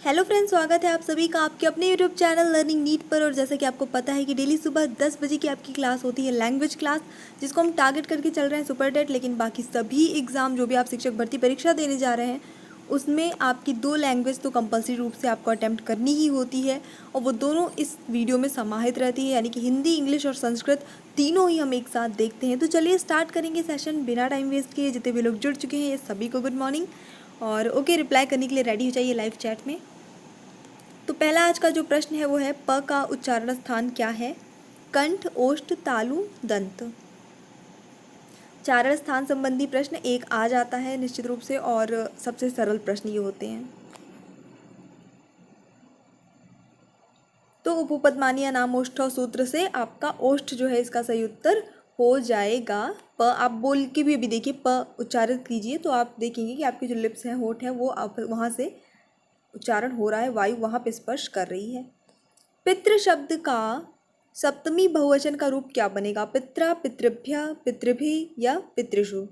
Hello friends, स्वागत है आप सभी का आपके अपने यूट्यूब चैनल लर्निंग नीट पर। और जैसा कि आपको पता है कि डेली सुबह 10 बजे की आपकी क्लास होती है लैंग्वेज क्लास, जिसको हम टारगेट करके चल रहे हैं सुपर डेट। लेकिन बाकी सभी एग्ज़ाम जो भी आप शिक्षक भर्ती परीक्षा देने जा रहे हैं उसमें आपकी 2 लैंग्वेज तो कंपलसरी रूप से आपको अटैम्प्ट करनी ही होती है, और वो दोनों इस वीडियो में समाहित रहती है, यानी कि हिंदी, इंग्लिश और संस्कृत तीनों ही हम एक साथ देखते हैं। तो चलिए स्टार्ट करेंगे सेशन बिना टाइम वेस्ट किए। जितने भी लोग जुड़ चुके हैं ये सभी को गुड मॉर्निंग, और ओके रिप्लाई करने के लिए रेडी हो जाइए लाइव चैट में। तो पहला आज का जो प्रश्न है वो है, प का उच्चारण स्थान क्या है? कंठ, ओष्ठ, तालु, दंत। उच्चारण स्थान संबंधी प्रश्न एक आ जाता है निश्चित रूप से, और सबसे सरल प्रश्न ये होते हैं। तो उपपदमानीय नाम ओष्ठव सूत्र से आपका ओष्ठ जो है इसका सही उत्तर हो जाएगा। प आप बोल के भी अभी देखिए, प उच्चारित कीजिए तो आप देखेंगे कि आपके जो लिप्स हैं, होठ हैं, वो आप वहाँ से उच्चारण हो रहा है, वायु वहाँ पे स्पर्श कर रही है। पितृ शब्द का सप्तमी बहुवचन का रूप क्या बनेगा? पित्रा, पितृभ्य, पितृभि या पितृषु।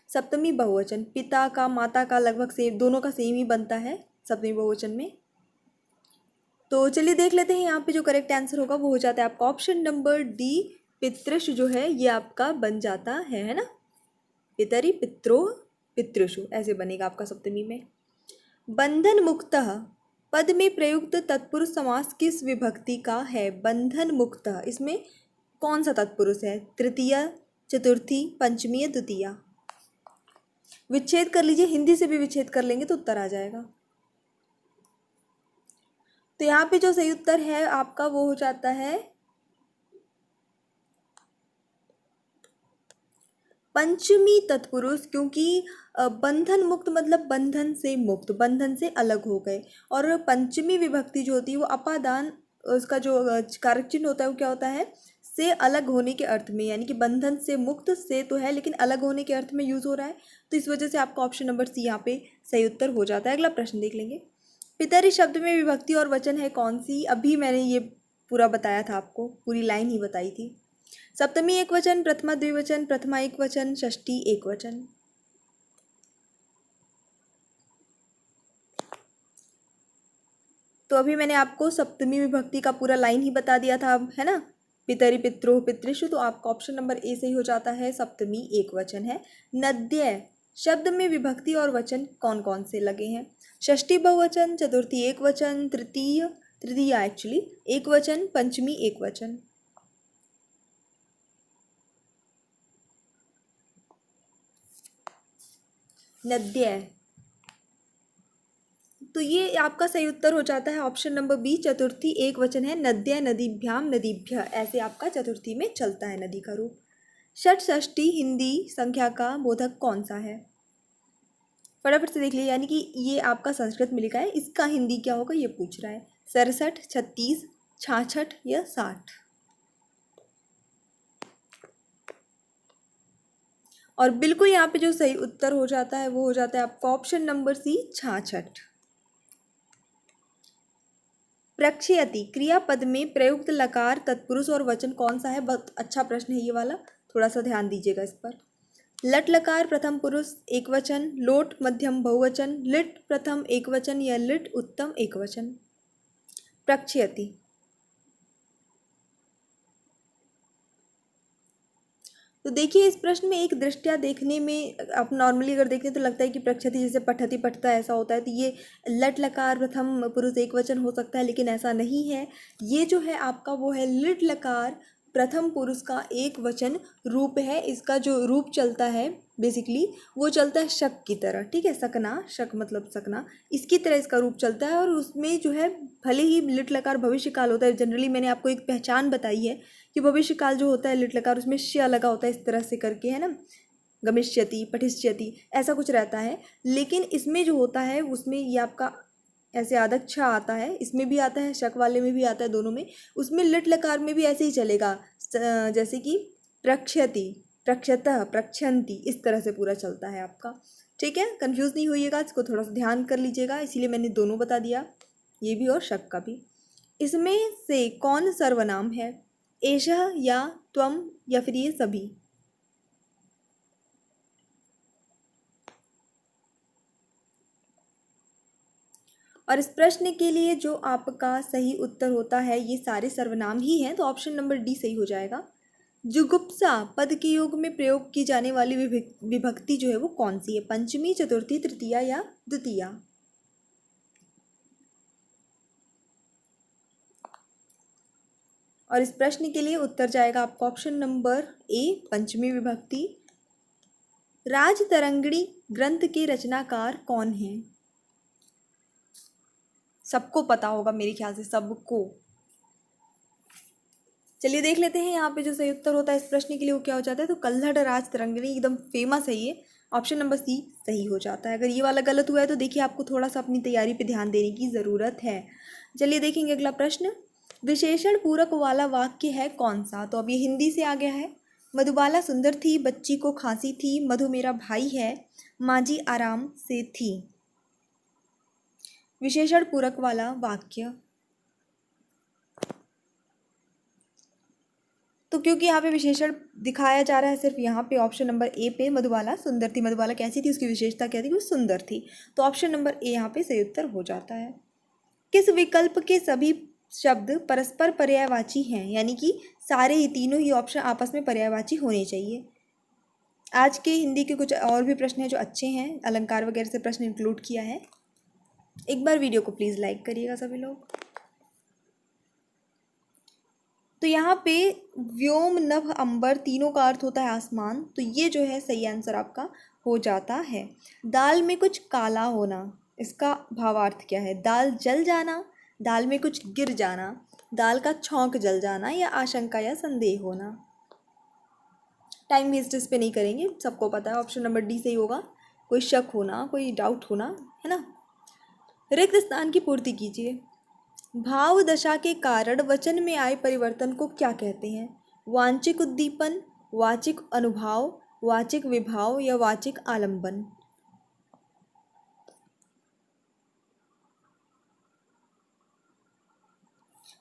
सप्तमी बहुवचन पिता का, माता का लगभग सेम, दोनों का सेम ही बनता है सप्तमी बहुवचन में। तो चलिए देख लेते हैं यहाँ पे जो करेक्ट आंसर होगा वो हो जाता है आपका ऑप्शन नंबर डी, पितृषु जो है ये आपका बन जाता है ना। पितरी, पित्रो, पितृषु ऐसे बनेगा आपका सप्तमी में। बंधन मुक्तः पद में प्रयुक्त तत्पुरुष समास किस विभक्ति का है? बंधन मुक्तः, इसमें कौन सा तत्पुरुष है? तृतीया, चतुर्थी, पंचमी या द्वितीया? विच्छेद कर लीजिए, हिंदी से भी विच्छेद कर लेंगे तो उत्तर आ जाएगा। तो यहाँ पे जो सही उत्तर है आपका वो हो जाता है पंचमी तत्पुरुष, क्योंकि बंधन मुक्त मतलब बंधन से मुक्त, बंधन से अलग हो गए। और पंचमी विभक्ति जो होती है वो अपादान, उसका जो कारक चिन्ह होता है वो क्या होता है? से अलग होने के अर्थ में, यानी कि बंधन से मुक्त से तो है लेकिन अलग होने के अर्थ में यूज हो रहा है। तो इस वजह से आपका ऑप्शन नंबर सी यहाँ पे सही उत्तर हो जाता है। अगला प्रश्न देख लेंगे। पितरी शब्द में विभक्ति और वचन है कौन सी? अभी मैंने ये पूरा बताया था, आपको पूरी लाइन ही बताई थी। सप्तमी एक वचन, प्रथमा द्विवचन, प्रथमा एक वचन, षष्ठी एक वचन। तो अभी मैंने आपको सप्तमी विभक्ति का पूरा लाइन ही बता दिया था, है ना। पितरि, पित्रो, पितृषु, तो आपका ऑप्शन नंबर ए सही हो जाता है, सप्तमी एक वचन है। नद्य शब्द में विभक्ति और वचन कौन कौन से लगे हैं? षष्ठी बहुवचन, चतुर्थी एक वचन, तृतीया एक्चुअली एक वचन, पंचमी एक वचन। नद्य, तो ये आपका सही उत्तर हो जाता है ऑप्शन नंबर बी, चतुर्थी एक वचन है। नद्य, नदीभ्याम, नदीभ्य, ऐसे आपका चतुर्थी में चलता है नदी का रूप। षष्ठी हिंदी संख्या का बोधक कौन सा है? फटाफट से देख लीजिए, यानी कि ये आपका संस्कृत में लिखा है, इसका हिंदी क्या होगा ये पूछ रहा है। 67, 36, 66 या 60? और बिल्कुल यहाँ पे जो सही उत्तर हो जाता है वो हो जाता है आपका ऑप्शन नंबर सी, 66। प्रक्षयति क्रियापद में प्रयुक्त लकार तत्पुरुष और वचन कौन सा है? बहुत अच्छा प्रश्न है ये वाला, थोड़ा सा ध्यान दीजिएगा इस पर। लट लकार प्रथम पुरुष एक वचन, लोट मध्यम बहुवचन, लिट प्रथम एक वचन या लिट उत्तम एक वचन? प्रक्षयति। तो देखिए इस प्रश्न में एक दृष्टया देखने में, आप नॉर्मली अगर देखें तो लगता है कि प्रक्षति जैसे पठती पठता ऐसा होता है, तो ये लट लकार प्रथम पुरुष एक वचन हो सकता है, लेकिन ऐसा नहीं है। ये जो है आपका वो है लिट लकार प्रथम पुरुष का एक वचन रूप है। इसका जो रूप चलता है बेसिकली वो चलता है शक की तरह, ठीक है। सकना, शक मतलब सकना, इसकी तरह इसका रूप चलता है। और उसमें जो है भले ही लिट लकार भविष्य काल होता है, जनरली मैंने आपको एक पहचान बताई है कि भविष्य काल जो होता है लिट लकार उसमें श लगा होता है इस तरह से करके, है ना, गमिष्यति, पठिष्यति, ऐसा कुछ रहता है। लेकिन इसमें जो होता है उसमें ये आपका ऐसे आदक छ आता है, इसमें भी आता है, शक वाले में भी आता है, दोनों में। उसमें लिट लकार में भी ऐसे ही चलेगा, जैसे कि प्रक्षयति, प्रक्षतः, प्रक्षन्ति, इस तरह से पूरा चलता है आपका, ठीक है। कंफ्यूज नहीं होइएगा, इसको थोड़ा सा ध्यान कर लीजिएगा, इसीलिए मैंने दोनों बता दिया, ये भी और शक का भी। इसमें से कौन सर्वनाम है? एषः या त्वम या फिर ये सभी? और इस प्रश्न के लिए जो आपका सही उत्तर होता है, ये सारे सर्वनाम ही हैं, तो ऑप्शन नंबर डी सही हो जाएगा। जुगुप्सा पद के योग में प्रयोग की जाने वाली विभक्ति जो है वो कौन सी है? पंचमी, चतुर्थी, तृतीया या द्वितीया? और इस प्रश्न के लिए उत्तर जाएगा आपका ऑप्शन नंबर ए, पंचमी विभक्ति। राजतरंगिणी ग्रंथ के रचनाकार कौन हैं? सबको पता होगा मेरे ख्याल से, सबको। चलिए देख लेते हैं यहाँ पे जो सही उत्तर होता है इस प्रश्न के लिए वो क्या हो जाता है। तो कल्हड़ राजतरंगिणी एकदम फेमस है ये, ऑप्शन नंबर सी सही हो जाता है। अगर ये वाला गलत हुआ है तो देखिए आपको थोड़ा सा अपनी तैयारी पे ध्यान देने की ज़रूरत है। चलिए देखेंगे अगला प्रश्न। विशेषण पूरक वाला वाक्य है कौन सा? तो अब ये हिंदी से आ गया है। मधुबाला सुंदर थी, बच्ची को खांसी थी, मधु मेरा भाई है, माँ जी आराम से थी। विशेषण पूरक वाला वाक्य, तो क्योंकि यहाँ पे विशेषण दिखाया जा रहा है सिर्फ यहाँ पे ऑप्शन नंबर ए पे, मधुबाला सुंदर थी। मधुबाला कैसी थी, उसकी विशेषता क्या थी? वो सुंदर थी। तो ऑप्शन नंबर ए यहाँ पे सही उत्तर हो जाता है। किस विकल्प के सभी शब्द परस्पर पर्यायवाची हैं? यानी कि सारे ही तीनों ही ऑप्शन आपस में पर्यायवाची होने चाहिए। आज के हिंदी के कुछ और भी प्रश्न हैं जो अच्छे हैं, अलंकार वगैरह से प्रश्न इंक्लूड किया है। एक बार वीडियो को प्लीज़ लाइक करिएगा सभी लोग। तो यहाँ पे व्योम, नभ, अंबर तीनों का अर्थ होता है आसमान, तो ये जो है सही आंसर आपका हो जाता है। दाल में कुछ काला होना, इसका भावार्थ क्या है? दाल जल जाना, दाल में कुछ गिर जाना, दाल का छौंक जल जाना, या आशंका या संदेह होना। टाइम वेस्ट इस पे नहीं करेंगे, सबको पता है ऑप्शन नंबर डी सही होगा। कोई शक होना, कोई डाउट होना, है ना। रिक्त स्थान की पूर्ति कीजिए। भाव दशा के कारण वचन में आए परिवर्तन को क्या कहते हैं? वांछिक उद्दीपन, वाचिक अनुभाव, वाचिक विभाव या वाचिक आलंबन।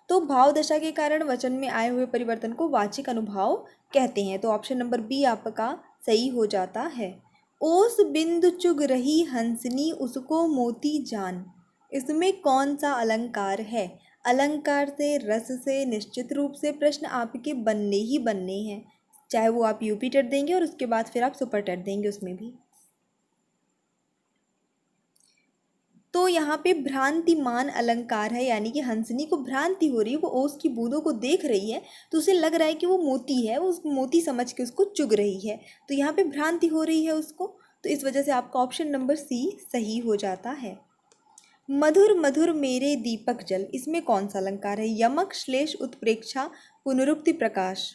तो भाव दशा के कारण वचन में आए हुए परिवर्तन को वाचिक अनुभाव कहते हैं। तो ऑप्शन नंबर बी आपका सही हो जाता है। ओस बिंदु चुग रही हंसनी, उसको मोती जान, इसमें कौन सा अलंकार है? अलंकार से, रस से, निश्चित रूप से प्रश्न आपके बनने ही बनने हैं, चाहे वो आप यूपी टेट देंगे और उसके बाद फिर आप सुपर टेट देंगे उसमें भी। तो यहाँ पे भ्रांतिमान अलंकार है, यानी कि हंसनी को भ्रांति हो रही है, वो ओस की बूंदों को देख रही है तो उसे लग रहा है कि वो मोती है, वो उस मोती समझ के उसको चुग रही है, तो यहाँ पे भ्रांति हो रही है उसको, तो इस वजह से आपका ऑप्शन नंबर सी सही हो जाता है। मधुर मधुर मेरे दीपक जल, इसमें कौन सा अलंकार है? यमक, श्लेष, उत्प्रेक्षा, पुनरुक्ति, प्रकाश।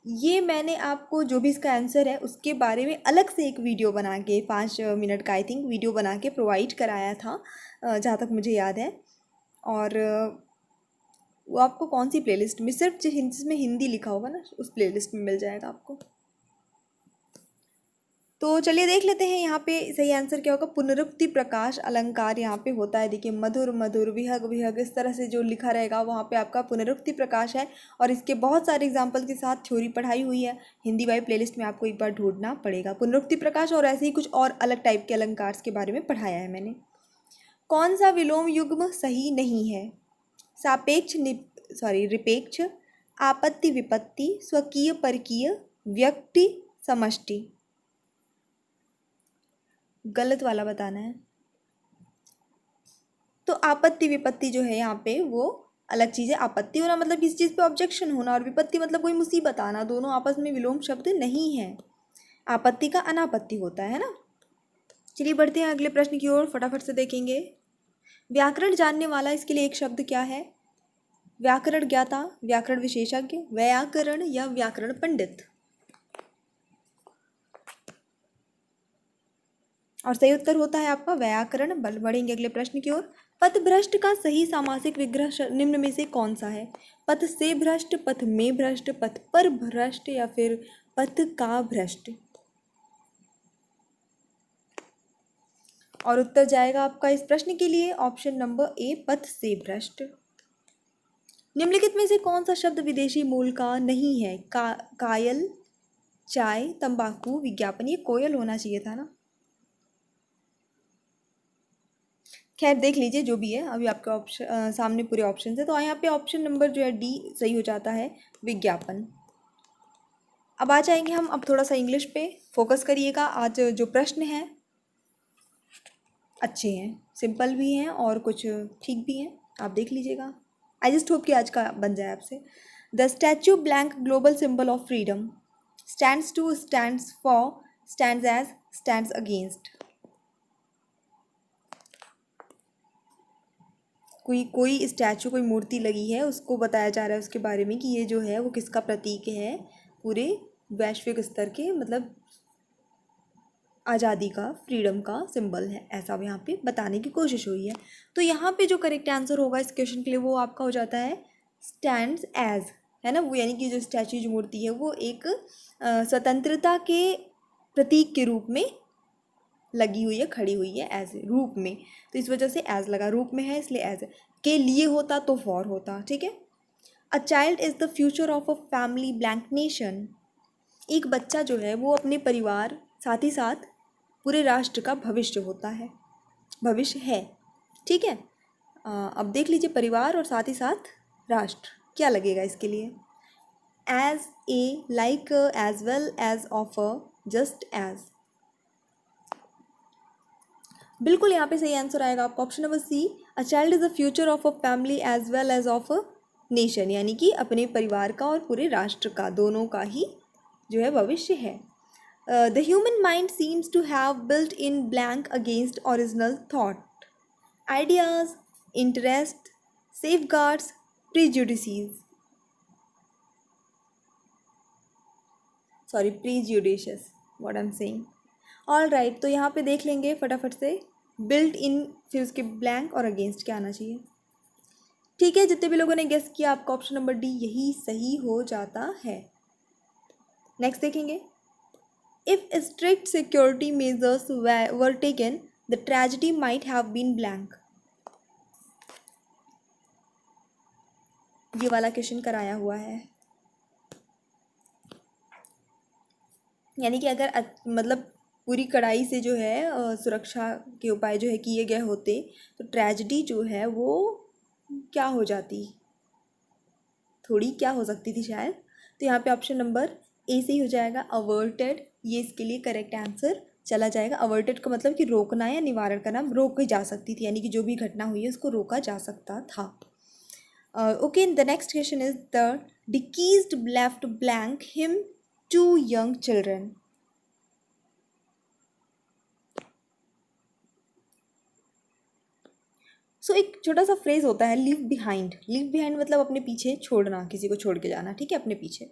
ये मैंने आपको जो भी इसका आंसर है उसके बारे में अलग से एक वीडियो बना के 5 मिनट का आई थिंक वीडियो बना के प्रोवाइड कराया था, जहाँ तक मुझे याद है। और वो आपको कौन सी प्लेलिस्ट में, सिर्फ जिसमें हिंदी लिखा होगा ना उस प्लेलिस्ट में मिल जाएगा आपको। तो चलिए देख लेते हैं यहाँ पे सही आंसर क्या होगा। पुनरुक्ति प्रकाश अलंकार यहाँ पे होता है। देखिए मधुर मधुर, विहग विहग, इस तरह से जो लिखा रहेगा वहाँ पे आपका पुनरुक्ति प्रकाश है। और इसके बहुत सारे एग्जाम्पल के साथ थ्योरी पढ़ाई हुई है हिंदी वाली प्लेलिस्ट में, आपको एक बार ढूंढना पड़ेगा पुनरुक्ति प्रकाश। और ऐसे ही कुछ और अलग टाइप के अलंकार के बारे में पढ़ाया है मैंने। कौन सा विलोम युग्म सही नहीं है? सापेक्ष, रिपेक्ष, आपत्ति विपत्ति, स्वकीय परकीय, व्यक्ति समष्टि। गलत वाला बताना है। तो आपत्ति विपत्ति जो है यहाँ पे वो अलग चीज़ है। आपत्ति होना मतलब किसी चीज़ पे ऑब्जेक्शन होना, और विपत्ति मतलब कोई मुसीबत आना, दोनों आपस में विलोम शब्द नहीं है। आपत्ति का अनापत्ति होता है ना। चलिए बढ़ते हैं अगले प्रश्न की ओर, फटाफट से देखेंगे। व्याकरण जानने वाला, इसके लिए एक शब्द क्या है? व्याकरण ज्ञाता, व्याकरण विशेषज्ञ, व्याकरण या व्याकरण पंडित। और सही उत्तर होता है आपका व्याकरण। बल बढ़ेंगे अगले प्रश्न की ओर। पथभ्रष्ट का सही सामासिक विग्रह निम्न में से कौन सा है? पथ से भ्रष्ट, पथ में भ्रष्ट, पथ पर भ्रष्ट या फिर पथ का भ्रष्ट। और उत्तर जाएगा आपका इस प्रश्न के लिए ऑप्शन नंबर ए, पथ से भ्रष्ट। निम्नलिखित में से कौन सा शब्द विदेशी मूल का नहीं है? कायल, चाय, तंबाकू, विज्ञापन। ये कोयल होना चाहिए था ना। खैर देख लीजिए जो भी है, अभी आपके ऑप्शन सामने पूरे ऑप्शन है, तो यहाँ पे ऑप्शन नंबर जो है डी सही हो जाता है, विज्ञापन। अब आ जाएंगे हम अब थोड़ा सा इंग्लिश पे फोकस करिएगा। आज जो प्रश्न हैं अच्छे हैं, सिंपल भी हैं और कुछ ठीक भी हैं, आप देख लीजिएगा। आई जस्ट होप कि आज का बन जाए आपसे। The statue blank global symbol of freedom stands to, stands for, stands as, stands against. कोई स्टैचू, कोई मूर्ति लगी है, उसको बताया जा रहा है उसके बारे में कि ये जो है वो किसका प्रतीक है, पूरे वैश्विक स्तर के, मतलब आज़ादी का, फ्रीडम का सिंबल है, ऐसा अब यहाँ पे बताने की कोशिश हुई है। तो यहाँ पे जो करेक्ट आंसर होगा इस क्वेश्चन के लिए वो आपका हो जाता है स्टैंड्स एज, है ना। वो यानी कि जो स्टैचू, जो मूर्ति है वो एक स्वतंत्रता के प्रतीक के रूप में लगी हुई है, खड़ी हुई है, एज रूप में, तो इस वजह से एज लगा, रूप में है इसलिए एज। के लिए होता तो फॉर होता, ठीक है। अ child is the future of a family blank nation. एक बच्चा जो है वो अपने परिवार, साथ ही साथ पूरे राष्ट्र का भविष्य होता है, भविष्य है, ठीक है। अब देख लीजिए, परिवार और साथ ही साथ राष्ट्र, क्या लगेगा इसके लिए। As a, like, as well as, offer, just as. बिल्कुल यहाँ पे सही आंसर आएगा आपका option number C. A child is the future of a family as well as of a nation, यानी कि अपने परिवार का और पूरे राष्ट्र का, दोनों का ही जो है भविष्य है। The human mind seems to have built in blank against original thought, ideas, interest, safeguards, prejudices, sorry prejudicious, what I am saying. All right, तो यहाँ पे देख लेंगे फटाफट से, बिल्ट इन, फिर उसके ब्लैंक और अगेंस्ट क्या आना चाहिए। ठीक है, जितने भी लोगों ने गेस किया आपका ऑप्शन नंबर डी यही सही हो जाता है। नेक्स्ट देखेंगे। If strict security measures were taken the tragedy might have been blank. ये वाला क्वेश्चन कराया हुआ है, यानी कि अगर मतलब पूरी कड़ाई से जो है सुरक्षा के उपाय जो है किए गए होते, तो ट्रेजेडी जो है वो क्या हो जाती, थोड़ी क्या हो सकती थी शायद। तो यहाँ पे ऑप्शन नंबर ए से ही हो जाएगा, अवर्टेड, ये इसके लिए करेक्ट आंसर चला जाएगा। अवर्टेड का मतलब कि रोकना या निवारण करना, रोकी जा सकती थी, यानी कि जो भी घटना हुई है उसको रोका जा सकता था। Okay, the next question is the deceased left blank him to young children. So एक छोटा सा फ्रेज होता है, लीव बिहाइंड। लीव बिहाइंड मतलब अपने पीछे छोड़ना, किसी को छोड़ के जाना, ठीक है, अपने पीछे।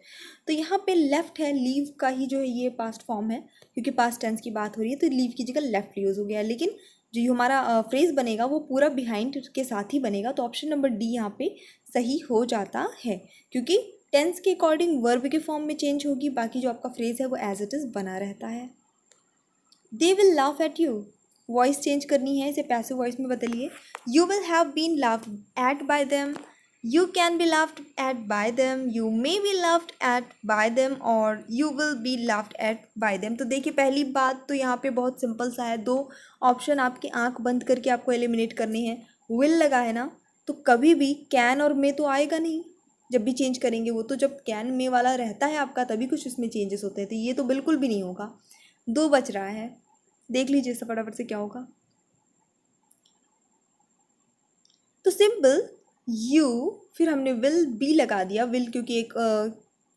तो यहाँ पे लेफ्ट है, लीव का ही जो है ये पास्ट फॉर्म है, क्योंकि पास्ट टेंस की बात हो रही है, तो लीव की जगह लेफ्ट यूज़ हो गया है। लेकिन जो ये हमारा फ्रेज बनेगा वो पूरा बिहाइंड के साथ ही बनेगा, तो ऑप्शन नंबर डी यहाँ पे सही हो जाता है, क्योंकि टेंस के अकॉर्डिंग वर्ब के फॉर्म में चेंज होगी, बाकी जो आपका फ्रेज है वो एज इट इज़ बना रहता है। They will laugh at you, voice change करनी है, इसे पैसिव वॉइस में बदलिए। You will have been laughed at by them, you can be laughed at by them, you may be laughed at by them, और you will be laughed at by them. तो देखिए पहली बात तो यहाँ पे बहुत सिंपल सा है, दो ऑप्शन आपकी आंख बंद करके आपको एलिमिनेट करने हैं। विल लगा है ना, तो कभी भी कैन और मे तो आएगा नहीं, जब भी चेंज करेंगे वो तो जब कैन मे वाला रहता है आपका तभी कुछ उसमें चेंजेस होते हैं, तो ये तो बिल्कुल भी नहीं होगा। दो बच रहा है, देख लीजिए इसे फटाफट से क्या होगा। तो सिंपल यू, फिर हमने विल बी लगा दिया, विल क्योंकि एक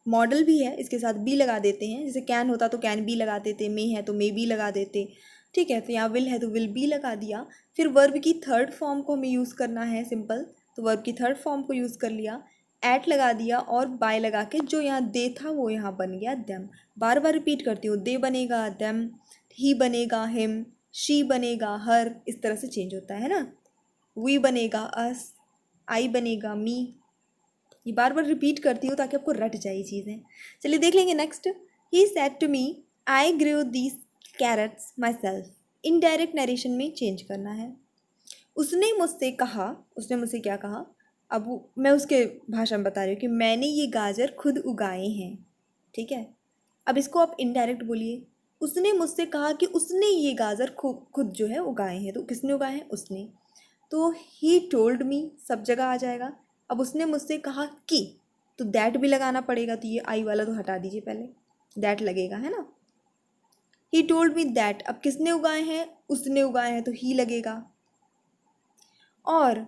मॉडल भी है, इसके साथ बी लगा देते हैं, जैसे कैन होता तो कैन बी लगा देते, मे है तो मे बी लगा देते, ठीक है। तो यहाँ विल है तो विल बी लगा दिया। फिर वर्ब की थर्ड फॉर्म को हमें यूज़ करना है, सिंपल, तो वर्ब की थर्ड फॉर्म को यूज़ कर लिया, एट लगा दिया और बाय लगा के जो यहाँ दे था वो यहाँ बन गया देम। बार बार रिपीट करती हूँ, दे बनेगा देम, ही बनेगा हिम, शी बनेगा हर, इस तरह से चेंज होता है ना। वी बनेगा अस, आई बनेगा मी, ये बार बार रिपीट करती हूँ ताकि आपको रट जाए चीज़ें। चलिए देख लेंगे next. He said to me I grew these carrots myself, indirect narration में चेंज करना है। उसने मुझसे कहा, उसने मुझसे क्या कहा, अब मैं उसके भाषा में बता रही हूँ कि मैंने ये गाजर खुद उगाए हैं, ठीक है। अब इसको आप इनडायरेक्ट बोलिए, उसने मुझसे कहा कि उसने ये गाजर खुद खुद जो है उगाए हैं, तो किसने उगाए हैं, उसने। तो ही टोल्ड मी सब जगह आ जाएगा। अब उसने मुझसे कहा कि, तो दैट भी लगाना पड़ेगा, तो ये आई वाला तो हटा दीजिए, पहले दैट लगेगा, है ना। ही टोल्ड मी दैट, अब किसने उगाए हैं, उसने उगाए हैं, तो ही लगेगा। और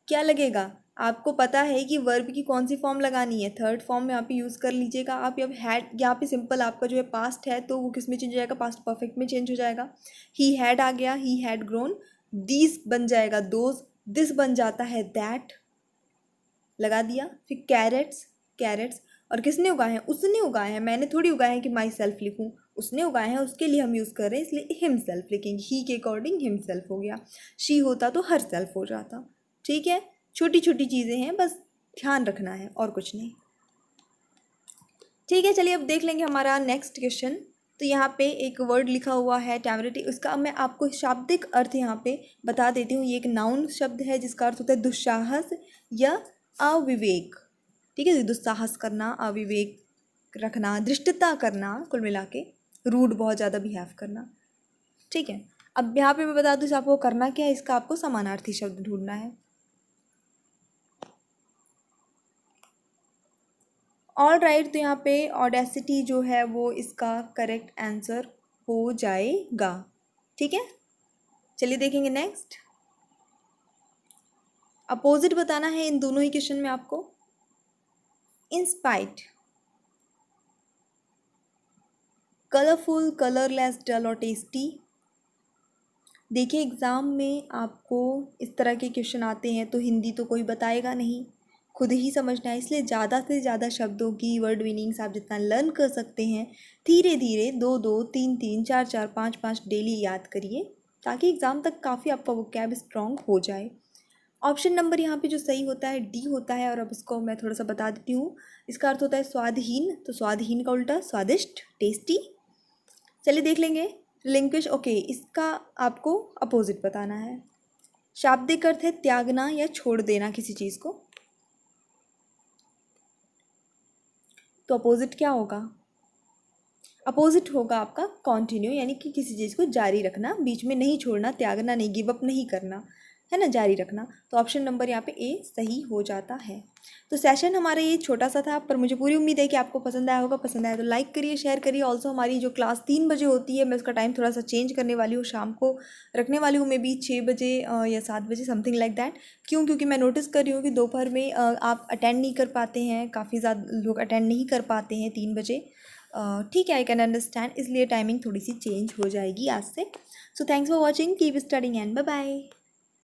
क्या लगेगा, आपको पता है कि वर्ब की कौन सी फॉर्म लगानी है, थर्ड फॉर्म में यहाँ पे यूज़ कर लीजिएगा आप। अब हैड यहाँ पे सिंपल आपका जो है पास्ट है, तो वो किस में चेंज हो जाएगा, पास्ट परफेक्ट में चेंज हो जाएगा। ही हैड आ गया, ही हैड ग्रोन, दीज बन जाएगा दोज, दिस बन जाता है दैट, लगा दिया। फिर कैरेट्स, कैरेट्स, और किसने उगाए हैं, उसने उगाए हैं, मैंने थोड़ी उगाए हैं कि माई सेल्फ लिखूँ, उसने उगाए हैं, उसके लिए हम यूज़ कर रहे हैं, इसलिए हिम सेल्फ लिखेंगे। ही के अकॉर्डिंग हिम सेल्फ हो गया, शी होता तो हर सेल्फ हो जाता। ठीक है, छोटी छोटी चीज़ें हैं, बस ध्यान रखना है और कुछ नहीं। ठीक है, चलिए अब देख लेंगे हमारा नेक्स्ट क्वेश्चन। तो यहाँ पे एक वर्ड लिखा हुआ है टेमेरिटी, उसका मैं आपको शाब्दिक अर्थ यहाँ पे बता देती हूँ। ये एक नाउन शब्द है जिसका अर्थ होता है दुस्साहस या अविवेक। ठीक है, दुस्साहस करना, अविवेक रखना, धृष्टता करना, कुल मिला के रूड, बहुत ज़्यादा बिहेव करना। ठीक है, अब यहाँ पे मैं बता दूँ आपको करना क्या है, इसका आपको समानार्थी शब्द ढूंढना है। ऑल राइट, तो यहाँ पे ऑडेसिटी जो है वो इसका करेक्ट आंसर हो जाएगा। ठीक है, चलिए देखेंगे नेक्स्ट। अपोजिट बताना है इन दोनों ही क्वेश्चन में आपको। इंस्पाइट, कलरफुल, कलरलेस, डल और टेस्टी। देखिए एग्ज़ाम में आपको इस तरह के क्वेश्चन आते हैं तो हिंदी तो कोई बताएगा नहीं, खुद ही समझना है। इसलिए ज़्यादा से ज़्यादा शब्दों की वर्ड मीनिंग्स आप जितना लर्न कर सकते हैं, धीरे धीरे 2-2, 3-3, 4-4, 5-5 डेली याद करिए, ताकि एग्ज़ाम तक काफ़ी आपका वोकैब स्ट्रॉन्ग हो जाए। ऑप्शन नंबर यहाँ पे जो सही होता है डी होता है, और अब इसको मैं थोड़ा सा बता देती हूँ। इसका अर्थ होता है स्वादहीन, तो स्वादहीन का उल्टा स्वादिष्ट, टेस्टी। चलिए देख लेंगे। लिंक्विश, ओके, इसका आपको अपोजिट बताना है। शाब्दिक अर्थ है त्यागना या छोड़ देना किसी चीज़ को, तो अपोजिट क्या होगा, अपोजिट होगा आपका कॉन्टिन्यू, यानी कि किसी चीज़ को जारी रखना, बीच में नहीं छोड़ना, त्यागना नहीं, गिव अप नहीं करना, है ना, जारी रखना। तो ऑप्शन नंबर यहाँ पे ए सही हो जाता है। तो सेशन हमारा ये छोटा सा था, पर मुझे पूरी उम्मीद है कि आपको पसंद आया होगा। पसंद आया तो लाइक करिए, शेयर करिए। ऑल्सो हमारी जो क्लास 3 बजे होती है, मैं उसका टाइम थोड़ा सा चेंज करने वाली हूँ, शाम को रखने वाली हूँ, मे बी 6 बजे या 7 बजे, समथिंग लाइक दैट। क्यों, क्योंकि मैं नोटिस कर रही हूँ कि दोपहर में आप अटेंड नहीं कर पाते हैं, काफ़ी ज़्यादा लोग अटेंड नहीं कर पाते हैं 3 बजे। ठीक है, आई कैन अंडरस्टैंड, इसलिए टाइमिंग थोड़ी सी चेंज हो जाएगी आज से। So thanks for watching, keep studying and bye bye.